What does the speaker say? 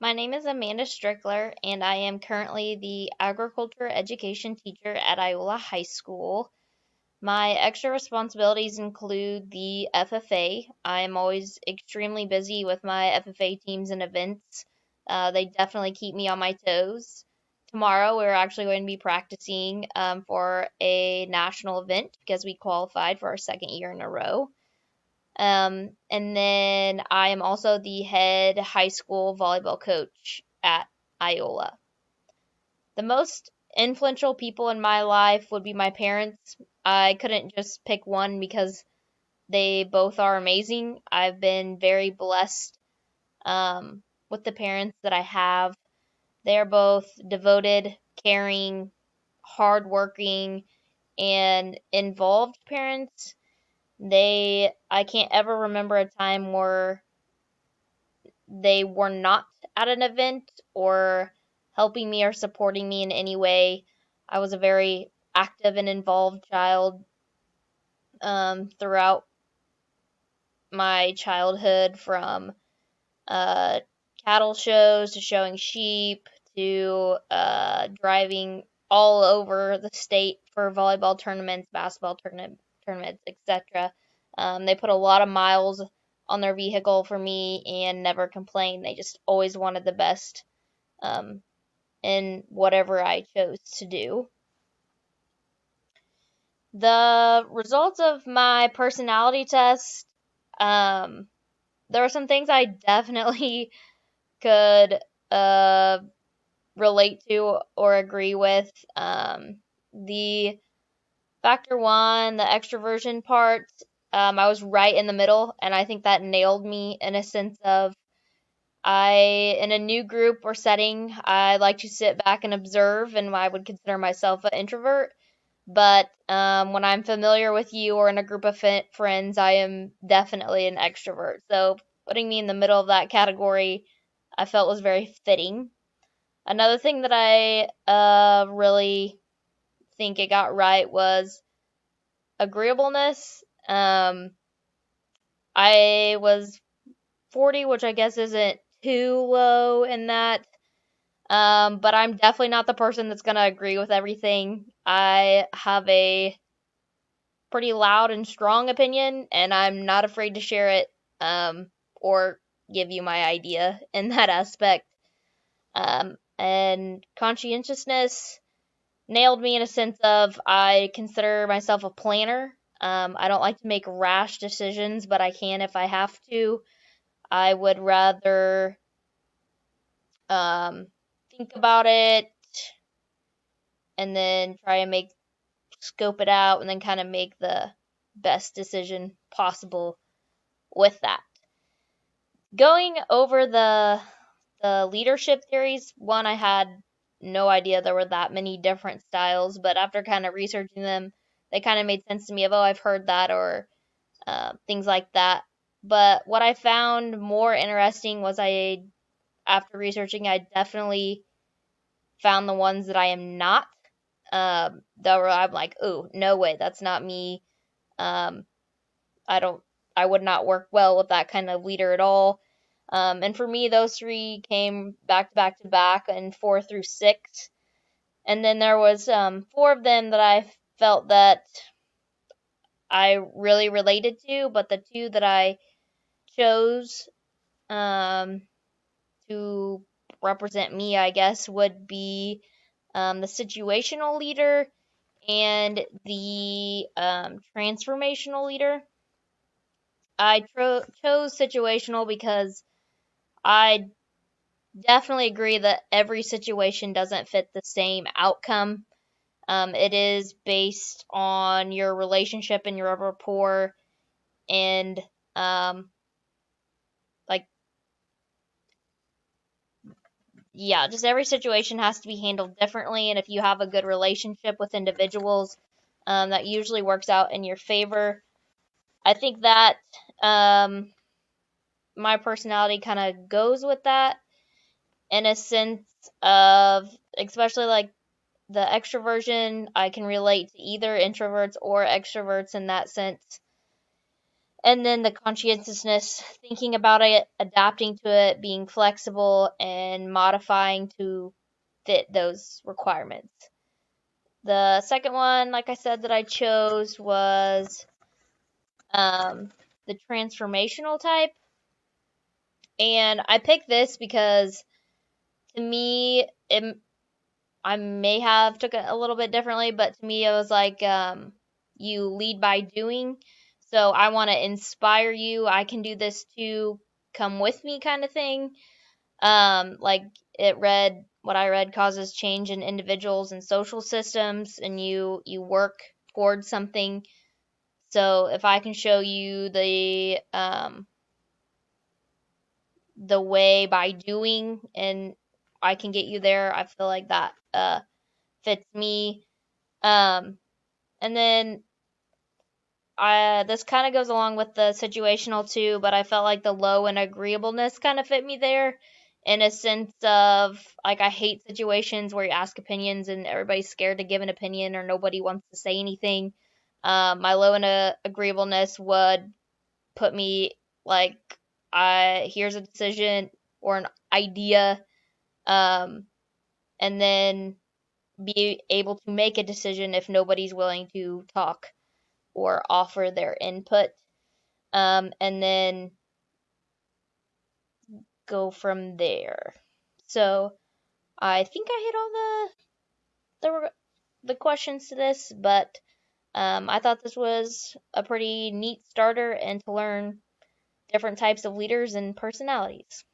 My name is Amanda Strickler, and I am currently the agriculture education teacher at Iola High School. My extra responsibilities include the FFA. I am always extremely busy with my FFA teams and events. They definitely keep me on my toes. Tomorrow, we're actually going to be practicing for a national event because we qualified for our second year in a row. And then I am also the head high school volleyball coach at Iola. The most influential people in my life would be my parents. I couldn't just pick one because they both are amazing. I've been very blessed with the parents that I have. They are both devoted, caring, hardworking, and involved parents. I can't ever remember a time where they were not at an event or helping me or supporting me in any way. I was a very active and involved child throughout my childhood, from uh, cattle shows to showing sheep to driving all over the state for volleyball tournaments, basketball tournaments, etc. They put a lot of miles on their vehicle for me and never complained. They just always wanted the best um, in whatever I chose to do. The results of my personality test, um, there were some things I definitely could uh, relate to or agree with. The factor one, the extroversion part, I was right in the middle, and I think that nailed me in a sense of in a new group or setting, I like to sit back and observe, and I would consider myself an introvert. But when I'm familiar with you or in a group of friends, I am definitely an extrovert. So putting me in the middle of that category, I felt was very fitting. Another thing that I really think it got right was agreeableness. I was 40, which I guess isn't too low in that. But I'm definitely not the person that's gonna agree with everything. I have a pretty loud and strong opinion, and I'm not afraid to share it, or give you my idea in that aspect. And conscientiousness nailed me in a sense of I consider myself a planner. I don't like to make rash decisions, but I can if I have to. I would rather um, think about it and then try and scope it out and then kind of make the best decision possible with that. Going over the leadership theories, one, I had no idea there were that many different styles, but after kind of researching them, they kind of made sense to me of, oh, I've heard that, or things like that. But what I found more interesting was after researching, I definitely found the ones that I am not. That were I'm like, oh, no way, that's not me. Um, I don't, I would not work well with that kind of leader at all. And for me, those three came back to back to back in 4 through 6. And then there was four of them that I felt that I really related to, but the two that I chose um, to represent me, I guess, would be the situational leader and the transformational leader. I chose situational because I definitely agree that every situation doesn't fit the same outcome. It is based on your relationship and your rapport, and um, like, yeah, just every situation has to be handled differently. And if you have a good relationship with individuals, that usually works out in your favor. I think that um, my personality kind of goes with that in a sense of, especially like the extroversion, I can relate to either introverts or extroverts in that sense. And then the conscientiousness, thinking about it, adapting to it, being flexible, and modifying to fit those requirements. The second one, like I said, that I chose was the transformational type. And I picked this because to me, I may have took it a little bit differently, but to me it was like you lead by doing. So I want to inspire you. I can do this too. Come with me, kind of thing. Like it read what I read causes change in individuals and social systems, and you work towards something. So if I can show you the way by doing, and I can get you there, I feel like that fits me. Um, and then this kind of goes along with the situational too, but I felt like the low and agreeableness kind of fit me there in a sense of like I hate situations where you ask opinions and everybody's scared to give an opinion or nobody wants to say anything. My low and agreeableness would put me like, here's a decision or an idea, um, and then be able to make a decision if nobody's willing to talk or offer their input, and then go from there. So I think I hit all the the questions to this, but I thought this was a pretty neat starter and to learn different types of leaders and personalities.